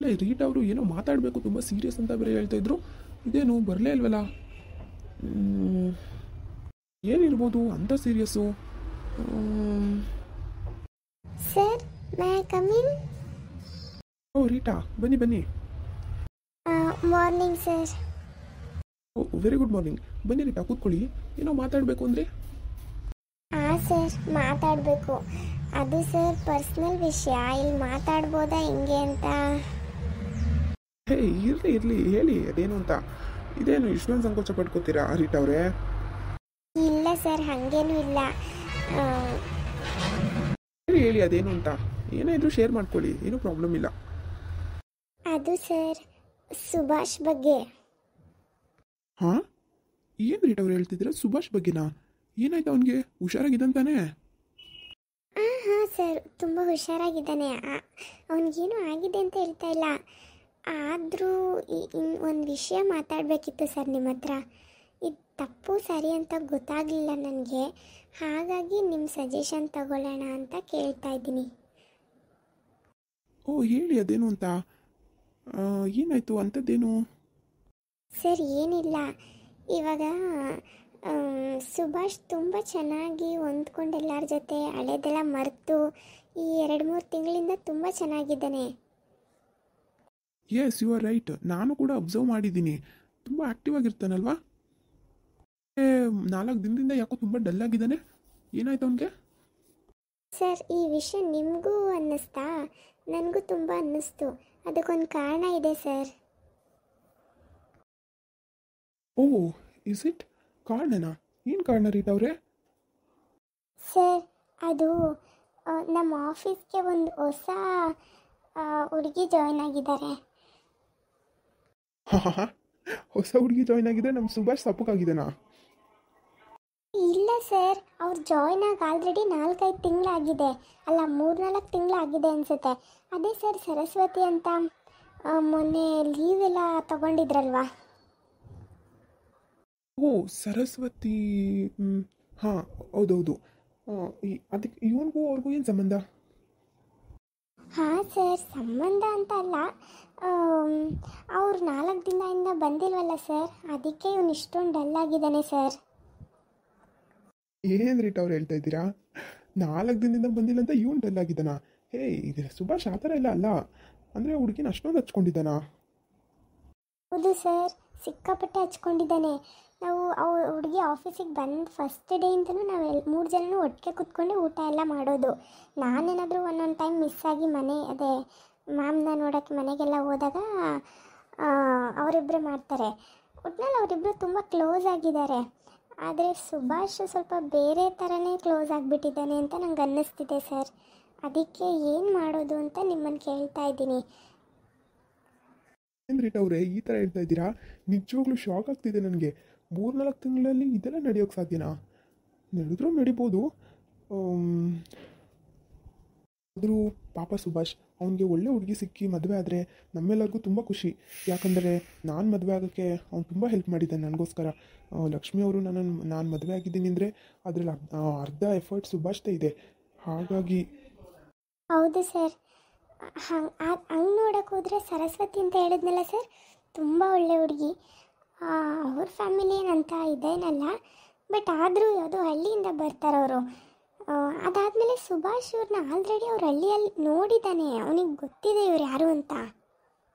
ಇಲ್ಲ ರೀಟಾ ಅವರು ಏನೋ ಮಾತಾಡಬೇಕು ತುಂಬ ಸೀರಿಯಸ್ ಅಂತ ಬೇರೆ ಹೇಳ್ತಾ ಇದ್ರು. ಇದೇನು ಬರಲೇ ಇಲ್ವಲ್ಲ? ಮ್, ಏನಿರ್ಬೋದು ಅಂತ serious? Sir, may I come in? ಓ ರೀಟಾ, ಬನ್ನಿ ಬನ್ನಿ. Morning sir. Oh very good morning. ಬನ್ನಿ ರೀಟಾ, ಕೂತ್ಕೊಳ್ಳಿ. ಏನೋ ಮಾತಾಡಬೇಕು ಅಂದರೆ? ಹಾಂ ಸರ್, ಮಾತಾಡಬೇಕು. ಅದು ಸರ್ ಪರ್ಸ್ನಲ್ ವಿಷಯ, ಇಲ್ಲಿ ಮಾತಾಡ್ಬೋದಾ ಹೆಂಗೆ ಅಂತ. ಹೇ ಇರಲಿ ಇರಲಿ, ಹೇಳಿ ಅದೇನು ಅಂತ. ಇದೇನು ಇಷ್ಟೊಂದು ಸಂಕೋಚ ಪಡ್ಕೋತೀರಾ ರೀಟಾ ಅವರೇ? ಇಲ್ಲ ಸರ್, ಹಾಗೇನೂ ಇಲ್ಲ. ಆ, ಹೇಳಿ ಹೇಳಿ ಅದೇನು ಅಂತ. ಏನೇ ಇದ್ರೂ ಶೇರ್ ಮಾಡ್ಕೊಳ್ಳಿ, ಏನೂ ಪ್ರಾಬ್ಲಮ್ ಇಲ್ಲ. ಅದು ಸರ್ ಸುಭಾಷ್ ಬಗ್ಗೆ. ಹಾಂ, ಏನು ರೀಟಾ ಅವ್ರು ಹೇಳ್ತಿದ್ದೀರಾ? ಸುಭಾಷ್ ಬಗ್ಗೆನಾ? ಏನಾಯ್ತು ಅವನಿಗೆ? ಹುಷಾರಾಗಿದ್ದಂತಾನೆ? ಹಾಂ ಹಾಂ ಸರ್, ತುಂಬ ಹುಷಾರಾಗಿದ್ದಾನೆ. ಅವನಿಗೇನು ಆಗಿದೆ ಅಂತ ಹೇಳ್ತಾ ಇಲ್ಲ. ಆದರೂ ಒಂದು ವಿಷಯ ಮಾತಾಡಬೇಕಿತ್ತು ಸರ್ ನಿಮ್ಮ ಹತ್ರ. ಇದು ತಪ್ಪು ಸರಿ ಅಂತ ಗೊತ್ತಾಗಲಿಲ್ಲ ನನಗೆ. ಹಾಗಾಗಿ ನಿಮ್ಮ ಸಜೆಷನ್ ತಗೊಳ್ಳೋಣ ಅಂತ ಕೇಳ್ತಾ ಇದ್ದೀನಿ. ಓ ಹೇಳಿ ಅದೇನು ಅಂತ. ಏನಾಯ್ತು ಅಂಥದ್ದೇನು? ಸರ್ ಏನಿಲ್ಲ, ಇವಾಗ ಸುಭಾಷ್ ತುಂಬ ಚೆನ್ನಾಗಿ ಹೊಂದ್ಕೊಂಡು ಎಲ್ಲರ ಜೊತೆ ಹಳೇದೆಲ್ಲ ಮರೆತು ಈ 2-3 ತಿಂಗಳಿಂದ ತುಂಬ ಚೆನ್ನಾಗಿದ್ದಾನೆ. Yes you are right. ನಾನು ಕೂಡ ಅಬ್ಸರ್ವ್ ಮಾಡಿದ್ದೀನಿ. ತುಂಬ ಆ್ಯಕ್ಟಿವ್ ಆಗಿರ್ತಾನಲ್ವಾ? 4 ದಿನದಿಂದ ಯಾಕೋ ತುಂಬ ಡಲ್ ಆಗಿದ್ದಾನೆ. ಏನಾಯ್ತು ಅವನಿಗೆ? ಸರ್, ಈ ವಿಷಯ ನಿಮಗೂ ಅನ್ನಿಸ್ತಾ? ನನಗೂ ತುಂಬ ಅನ್ನಿಸ್ತು. ಅದಕ್ಕೊಂದು ಕಾರಣ ಇದೆ ಸರ್. Oh is it? ಕಾರಣನಾ? ಏನು ಕಾರಣ ರೀಟಾ ಅವರೇ? ಸರ್, ಅದು ನಮ್ಮ ಆಫೀಸ್ಗೆ ಒಂದು ಹೊಸ ಹುಡುಗಿ ಜಾಯ್ನ್ ಆಗಿದ್ದಾರೆ. ಹೊಸ ಹುಡುಗಿ ಜಾಯ್ನ್ ಆಗಿದ್ರೆ ನಮ್ಮ ಸುಭಾಷ್ ಸಪ್ಪಕ್ಕಾಗಿದ್ದಾನಾ? ಇಲ್ಲ ಸರ್, ಅವ್ರು ಜಾಯ್ನ್ ಆಗಿ ಆಲ್ರೆಡಿ 4-5 ತಿಂಗಳಾಗಿದೆ. ಅಲ್ಲ, 3-4 ತಿಂಗಳಾಗಿದೆ ಅನಿಸುತ್ತೆ. ಅದೇ ಸರ್ ಸರಸ್ವತಿ ಅಂತ ಮೊನ್ನೆ ಲೀವ್ ಎಲ್ಲ ತಗೊಂಡಿದ್ರಲ್ವಾ? ಓ ಸರಸ್ವತಿ. ಹಾಂ ಹೌದೌದು. ಅದಕ್ಕೆ ಇವನಿಗೂ ಅವ್ರಿಗೂ ಏನು ಸಂಬಂಧ? ಹಾಂ ಸರ್, ಸಂಬಂಧ ಅಂತ ಅಲ್ಲ. ಅವ್ರು 4 ದಿನದಿಂದ ಬಂದಿಲ್ವಲ್ಲ ಸರ್, ಅದಕ್ಕೆ ಇವನು ಇಷ್ಟೊಂದು ಡಲ್ ಆಗಿದ್ದಾನೆ ಸರ್. ಏನು ರೀಟಾ ಅವ್ರು ಹೇಳ್ತಾ ಇದ್ದೀರಾ? 4 ದಿನದಿಂದ ಬಂದಿಲ್ಲ ಅಂತ ಇವನು ಡಲ್ ಆಗಿದ್ದಾನಾ? ಹೇ ಇದು ಸುಭಾಷ್ ಆ ಥರ ಎಲ್ಲ ಅಲ್ಲ. ಅಂದರೆ ಹುಡುಗಿನ ಅಷ್ಟೊಂದು ಹಚ್ಕೊಂಡಿದ್ದಾನಾ? ಹೌದು ಸರ್, ಸಿಕ್ಕಾಪಟ್ಟೆ ಹಚ್ಕೊಂಡಿದ್ದಾನೆ. ನಾವು ಹುಡುಗಿ ಆಫೀಸಿಗೆ ಬಂದು ಫಸ್ಟ್ ಡೇಯಿಂದನೂ ನಾವು 3 ಜನನೂ ಒಟ್ಟಿಗೆ ಕೂತ್ಕೊಂಡು ಊಟ ಎಲ್ಲ ಮಾಡೋದು. ನಾನೇನಾದರೂ ಒಂದೊಂದು ಟೈಮ್ ಮಿಸ್ ಆಗಿ ಅದೇ ಮ್ಯಾಮ್ನ ನೋಡೋಕ್ಕೆ ಮನೆಗೆಲ್ಲ ಹೋದಾಗ ಅವರಿಬ್ಬರು ಮಾಡ್ತಾರೆ. ಒಟ್ನಲ್ಲಿ ಅವರಿಬ್ಬರು ತುಂಬ ಕ್ಲೋಸ್ ಆಗಿದ್ದಾರೆ. ಆದರೆ ಸುಭಾಷ್ ಸ್ವಲ್ಪ ಬೇರೆ ಥರನೇ ಕ್ಲೋಸ್ ಆಗಿಬಿಟ್ಟಿದ್ದಾನೆ ಅಂತ ನಂಗೆ ಅನ್ನಿಸ್ತಿದೆ ಸರ್. ಅದಕ್ಕೆ ಏನು ಮಾಡೋದು ಅಂತ ನಿಮ್ಮನ್ನು ಕೇಳ್ತಾ ಇದ್ದೀನಿ. ಏನು ರೀಟಾ ಅವರೇ ಈ ಥರ ಹೇಳ್ತಾ ಇದ್ದೀರಾ? ನಿಜವಾಗ್ಲೂ ಶಾಕ್ ಆಗ್ತಿದೆ ನನಗೆ. 3-4 ತಿಂಗಳಲ್ಲಿ ಇದೆಲ್ಲ ನಡೆಯೋಕ್ಕೆ ಸಾಧ್ಯನಾ? ನಡೆದ್ರೂ ನಡಿಬೋದು. ಆದರೂ ಪಾಪ ಸುಭಾಷ್, ಅವನಿಗೆ ಒಳ್ಳೆ ಹುಡುಗಿ ಸಿಕ್ಕಿ ಮದುವೆ ಆದರೆ ನಮ್ಮೆಲ್ಲರಿಗೂ ತುಂಬ ಖುಷಿ. ಯಾಕಂದರೆ ನಾನು ಮದುವೆ ಆಗೋಕ್ಕೆ ಅವ್ನು ತುಂಬ ಹೆಲ್ಪ್ ಮಾಡಿದ್ದಾನೆ ನನಗೋಸ್ಕರ. ಲಕ್ಷ್ಮಿ ಅವರು ನಾನು ಮದುವೆ ಆಗಿದ್ದೀನಿ ಅಂದರೆ ಅದರಲ್ಲಿ ಅರ್ಧ ಎಫರ್ಟ್ ಸುಭಾಷ್ದೇ ಇದೆ. ಹಾಗಾಗಿ ಹೌದು ಸರ್. ಹಂಗೆ ನೋಡೋಕೆ ಹೋದರೆ ಸರಸ್ವತಿ ಅಂತ ಹೇಳಿದ್ನಲ್ಲ ಸರ್, ತುಂಬ ಒಳ್ಳೆ ಹುಡುಗಿ. ಅವ್ರ ಫ್ಯಾಮಿಲಿ ಏನಂತ ಇದೇನಲ್ಲ, ಬಟ್ ಆದರೂ ಯಾವುದೋ ಹಳ್ಳಿಯಿಂದ ಬರ್ತಾರವರು. ಅದಾದಮೇಲೆ ಸುಭಾಷ್ ಇವ್ರನ್ನ ಆಲ್ರೆಡಿ ಅವ್ರ ಹಳ್ಳಿಯಲ್ಲಿ ನೋಡಿದ್ದಾನೆ. ಅವನಿಗೆ ಗೊತ್ತಿದೆ ಇವ್ರು ಯಾರು ಅಂತ.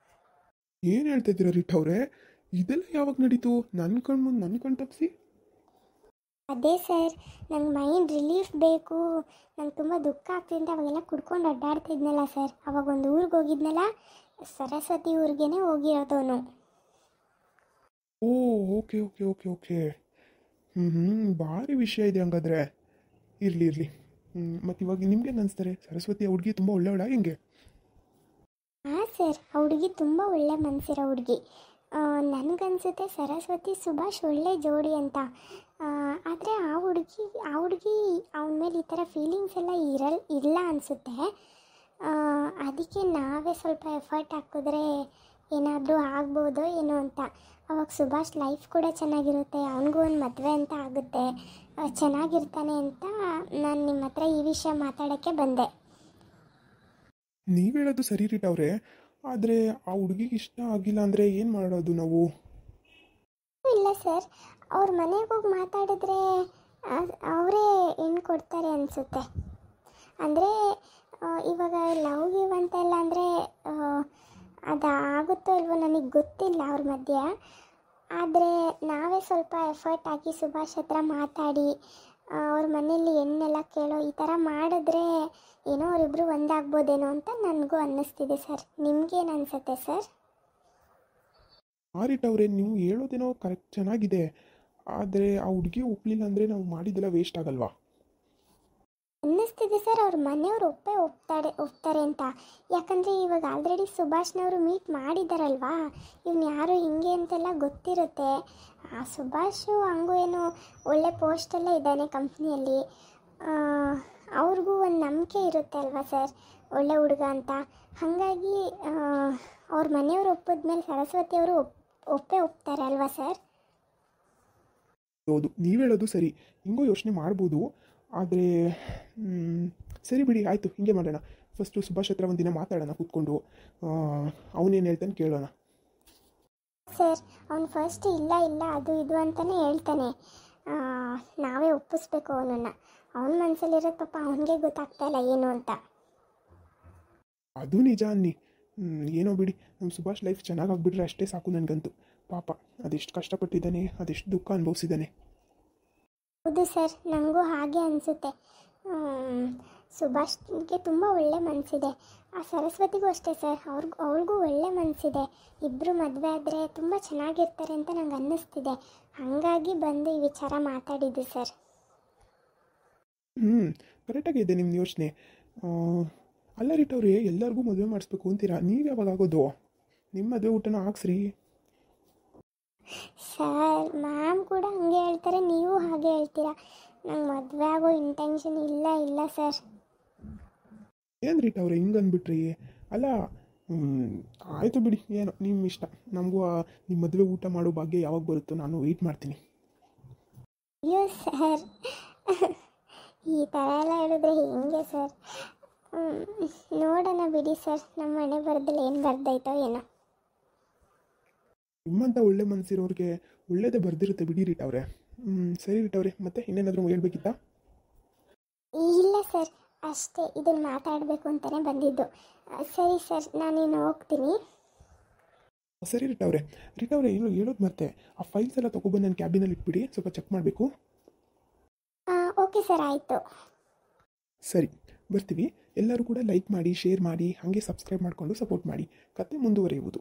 ಏನು ಹೇಳ್ತಾ ಇದ್ದೀರಾ ರೀಟಾ ಅವರೇ? ಇದೆಲ್ಲ ಯಾವಾಗ ನಡೀತು? ನನ್ನ ಕಣ್ ತಪ್ಪಿಸಿ. ಅದೇ ಸರ್, ನಂಗೆ ಮೈಂಡ್ ರಿಲೀಫ್ ಬೇಕು, ನಂಗೆ ತುಂಬ ದುಃಖ ಆಗ್ತಿದ್ದೆ. ಅವಾಗೆಲ್ಲ ಕುಡ್ಕೊಂಡು ಅಡ್ಡಾಡ್ತಿದ್ನಲ್ಲ ಸರ್, ಅವಾಗ ಒಂದು ಊರಿಗೆ ಹೋಗಿದ್ನಲ್ಲ, ಸರಸ್ವತಿ ಊರಿಗೇನೆ ಹೋಗಿರೋದವನು. ಓ ಓಕೆ ಓಕೆ ಓಕೆ ಓಕೆ. ಭಾರಿ ವಿಷಯ ಇದೆ ಹಂಗಾದ್ರೆ. ಇರಲಿ. ಮತ್ತು ಇವಾಗ ನಿಮ್ಗೇನು ಅನಿಸ್ತಾರೆ? ಸರಸ್ವತಿ ಆ ಹುಡುಗಿ ತುಂಬ ಒಳ್ಳೆಯವಳ ಹೆಂಗೆ? ಹಾಂ ಸರ್, ಆ ಹುಡುಗಿ ತುಂಬ ಒಳ್ಳೆ ಮನಸ್ಸಿರೋ ಹುಡುಗಿ. ನನಗನ್ಸುತ್ತೆ ಸರಸ್ವತಿ ಸುಭಾಷ್ ಒಳ್ಳೆ ಜೋಡಿ ಅಂತ. ಆದರೆ ಆ ಹುಡುಗಿ ಅವನ ಮೇಲೆ ಈ ಥರ ಫೀಲಿಂಗ್ಸ್ ಎಲ್ಲ ಇಲ್ಲ ಅನಿಸುತ್ತೆ. ಅದಕ್ಕೆ ನಾವೇ ಸ್ವಲ್ಪ ಎಫರ್ಟ್ ಹಾಕಿದ್ರೆ ಏನಾದರೂ ಆಗ್ಬೋದೋ ಏನೋ ಅಂತ. ಅವಾಗ ಸುಭಾಷ್ ಲೈಫ್ ಕೂಡ ಚೆನ್ನಾಗಿರುತ್ತೆ, ಅವನಿಗೂ ಒಂದು ಮದುವೆ ಅಂತ ಆಗುತ್ತೆ, ಚೆನ್ನಾಗಿರ್ತಾನೆ ಅಂತ ನಾನು ನಿಮ್ಮ ಹತ್ರ ಈ ವಿಷಯ ಮಾತಾಡೋಕ್ಕೆ ಬಂದೆ. ನೀವು ಹೇಳೋದು ಸರಿ ರೀಟಾ ಅವರೇ. ಆದರೆ ಆ ಹುಡುಗಿಗೆ ಇಷ್ಟ ಆಗಿಲ್ಲ ಅಂದರೆ ಏನು ಮಾಡೋದು ನಾವು? ಇಲ್ಲ ಸರ್, ಅವ್ರ ಮನೆಗೆ ಹೋಗಿ ಮಾತಾಡಿದ್ರೆ ಅವರೇ ಹೆಣ್ಣು ಕೊಡ್ತಾರೆ ಅನಿಸುತ್ತೆ. ಅಂದರೆ ಇವಾಗ ಲವ್ ಗಿವ್ ಅಂತೆಲ್ಲ ಅಂದರೆ ಅದು ಆಗುತ್ತೋ ಇಲ್ವೋ ನನಗೆ ಗೊತ್ತಿಲ್ಲ ಅವ್ರ ಮಧ್ಯೆ. ಆದರೆ ನಾವೇ ಸ್ವಲ್ಪ ಎಫರ್ಟ್ ಹಾಕಿ ಸುಭಾಷ್ ಹತ್ರ ಮಾತಾಡಿ ಅವ್ರ ಮನೇಲಿ ಹೆಣ್ಣೆಲ್ಲ ಕೇಳೋ ಈ ಥರ ಮಾಡಿದ್ರೆ ಏನೋ ಅವರಿಬ್ಬರು ಒಂದಾಗ್ಬೋದೇನೋ ಅಂತ ನನಗೂ ಅನ್ನಿಸ್ತಿದೆ ಸರ್. ನಿಮಗೇನು ಅನಿಸುತ್ತೆ ಸರ್? ಆರಿಟ್ ಅವರೇ, ನೀವು ಹೇಳೋದೇನೋ ಕರೆಕ್ಟ್ ಚೆನ್ನಾಗಿದೆ, ಆದರೆ ಆ ಹುಡುಗಿ ಒಪ್ಪಲಿಲ್ಲ ಅಂದರೆ ನಾವು ಮಾಡಿದ್ದೆಲ್ಲ ವೇಸ್ಟ್ ಆಗಲ್ವಾ? ಅನ್ನಿಸ್ತಿದೆ ಸರ್, ಅವ್ರ ಮನೆಯವರು ಒಪ್ತಾರೆ ಅಂತ. ಯಾಕಂದರೆ ಇವಾಗ ಆಲ್ರೆಡಿ ಸುಭಾಷ್ನವರು ಮೀಟ್ ಮಾಡಿದ್ದಾರಲ್ವಾ, ಇವ್ನು ಯಾರು ಹಿಂಗೆ ಅಂತೆಲ್ಲ ಗೊತ್ತಿರುತ್ತೆ. ಆ ಸುಭಾಷು ಹಂಗೂ ಏನೋ ಒಳ್ಳೆ ಪೋಸ್ಟಲ್ಲೇ ಇದ್ದಾನೆ ಕಂಪ್ನಿಯಲ್ಲಿ. ಅವ್ರಿಗೂ ಒಂದು ನಂಬಿಕೆ ಇರುತ್ತೆ ಅಲ್ವಾ ಸರ್, ಒಳ್ಳೆ ಹುಡುಗ ಅಂತ. ಹಾಗಾಗಿ ಅವ್ರ ಮನೆಯವರು ಒಪ್ಪಿದ್ಮೇಲೆ ಸರಸ್ವತಿಯವರು ಒಪ್ತಾರೆ ಅಲ್ವಾ ಸರ್? ಹೌದು, ನೀವು ಹೇಳೋದು ಸರಿ, ಹಿಂಗೂ ಯೋಚನೆ ಮಾಡ್ಬೋದು. ಆದರೆ ಸರಿ ಬಿಡಿ, ಆಯಿತು, ಹಿಂಗೆ ಮಾಡೋಣ. ಫಸ್ಟು ಸುಭಾಷ್ ಹತ್ರ ಒಂದಿನ ಮಾತಾಡೋಣ ಕೂತ್ಕೊಂಡು, ಅವನೇನು ಹೇಳ್ತಾನೆ ಕೇಳೋಣ. ಸರ್, ಅವ್ನು ಫಸ್ಟ್ ಇಲ್ಲ ಅದು ಇದು ಅಂತಲೇ ಹೇಳ್ತಾನೆ. ನಾವೇ ಒಪ್ಪಿಸ್ಬೇಕು ಅವನನ್ನು. ಅವನ ಮನಸ್ಸಲ್ಲಿರೋದು ಪಾಪ ಅವನಿಗೆ ಗೊತ್ತಾಗ್ತಾ ಇಲ್ಲ ಏನು ಅಂತ. ಅದು ನಿಜ ಅನ್ನಿ. ಏನೋ ಬಿಡಿ, ನಮ್ಮ ಸುಭಾಷ್ ಲೈಫ್ ಚೆನ್ನಾಗಾಗ್ಬಿಟ್ರೆ ಅಷ್ಟೇ ಸಾಕು ನನಗಂತೂ. ಪಾಪ ಅದೆಷ್ಟು ಕಷ್ಟಪಟ್ಟಿದ್ದಾನೆ, ಅದೆಷ್ಟು ದುಃಖ ಅನುಭವಿಸಿದ್ದಾನೆ. ಹೌದು ಸರ್, ನನಗೂ ಹಾಗೆ ಅನಿಸುತ್ತೆ. ಸುಭಾಷ್ಗೆ ತುಂಬ ಒಳ್ಳೆ ಮನಸ್ಸಿದೆ. ಆ ಸರಸ್ವತಿಗೂ ಅಷ್ಟೇ ಸರ್, ಅವ್ರಿಗೂ ಒಳ್ಳೆ ಮನಸ್ಸಿದೆ. ಇಬ್ಬರು ಮದುವೆ ಆದರೆ ತುಂಬ ಚೆನ್ನಾಗಿರ್ತಾರೆ ಅಂತ ನಂಗೆ ಅನ್ನಿಸ್ತಿದೆ. ಹಾಗಾಗಿ ಬಂದು ಈ ವಿಚಾರ ಮಾತಾಡಿದ್ದು ಸರ್. ಕರೆಕ್ಟಾಗಿದೆ ನಿಮ್ಮ ಯೋಚನೆ. ಅಲ್ಲ ರೀಟ್ ಅವ್ರೆ, ಎಲ್ಲರಿಗೂ ಮದುವೆ ಮಾಡಿಸ್ಬೇಕು ಅಂತೀರಾ, ನೀವು ಯಾವಾಗ ಆಗೋದು? ನಿಮ್ಮ ಮದುವೆ ಊಟನ ಹಾಕ್ಸ್ರಿ. ಸರ್, ಮ್ಯಾಮ್ ಕೂಡ ಹಂಗೆ ಹೇಳ್ತಾರೆ, ನೀವು ಹಾಗೆ ಹೇಳ್ತೀರಾ. ನಂಗೆ ಮದುವೆ ಆಗೋ ಇಂಟೆನ್ಷನ್ ಇಲ್ಲ ಸರ್. ಏನು ರೀಟ್ ಅವ್ರೆ ಹಿಂಗೆ ಅಂದ್ಬಿಟ್ರಿ? ಅಲ್ಲ, ಆಯಿತು ಬಿಡಿ, ಏನೋ ನಿಮ್ಮ ಇಷ್ಟ. ನಮಗೂ ನಿಮ್ಮ ಮದುವೆ ಊಟ ಮಾಡೋ ಭಾಗ್ಯ ಯಾವಾಗ ಬರುತ್ತೋ ನಾನು ವೆಯ್ಟ್ ಮಾಡ್ತೀನಿ. ಅಯ್ಯೋ ಸರ್, ಈ ಥರ ಎಲ್ಲ ಹೇಳಿದ್ರೆ ಹೆಂಗೆ ಸರ್? ನೋಡೋಣ ಬಿಡಿ ಸರ್, ನಮ್ಮ ಮನೆ ಬರೆದಲ್ಲಿ ಏನು ಬರ್ದೈತೋ ಏನೋ. ನಿಮ್ಮಂಥ ಒಳ್ಳೆ ಮನಸ್ಸಿರೋರಿಗೆ ಒಳ್ಳೇದೇ ಬರ್ದಿರುತ್ತೆ ಬಿಡಿ ರೀಟ್ ಅವ್ರೆ. ಸರಿ ರೀಟ್ ಅವ್ರೆ, ಮತ್ತೆ ಇನ್ನೇನಾದರೂ ಹೇಳ್ಬೇಕಿತ್ತಾ? ಇಲ್ಲ ಸರ್, ಅಷ್ಟೇ, ಇದನ್ನು ಮಾತಾಡಬೇಕು ಅಂತಲೇ ಬಂದಿದ್ದು. ಸರಿ ಸರ್, ನಾನಿನ್ನು ಹೋಗ್ತೀನಿ. ಸರಿ ರೀಟ್ ಅವ್ರೆ ಏನು ಹೇಳೋದು ಮತ್ತೆ, ಆ ಫೈಲ್ಸ್ ಎಲ್ಲ ತೊಗೊಬಂದು ನನ್ನ ಕ್ಯಾಬಿನಲ್ಲಿ ಇಟ್ಬಿಡಿ, ಸ್ವಲ್ಪ ಚೆಕ್ ಮಾಡಬೇಕು. ಓಕೆ ಸರ್, ಆಯಿತು. ಸರಿ, ಬರ್ತೀವಿ. ಎಲ್ಲರೂ ಕೂಡ ಲೈಕ್ ಮಾಡಿ, ಶೇರ್ ಮಾಡಿ, ಹಾಗೆ ಸಬ್ಸ್ಕ್ರೈಬ್ ಮಾಡಿಕೊಂಡು ಸಪೋರ್ಟ್ ಮಾಡಿ. ಕತೆ ಮುಂದುವರಿಯುವುದು.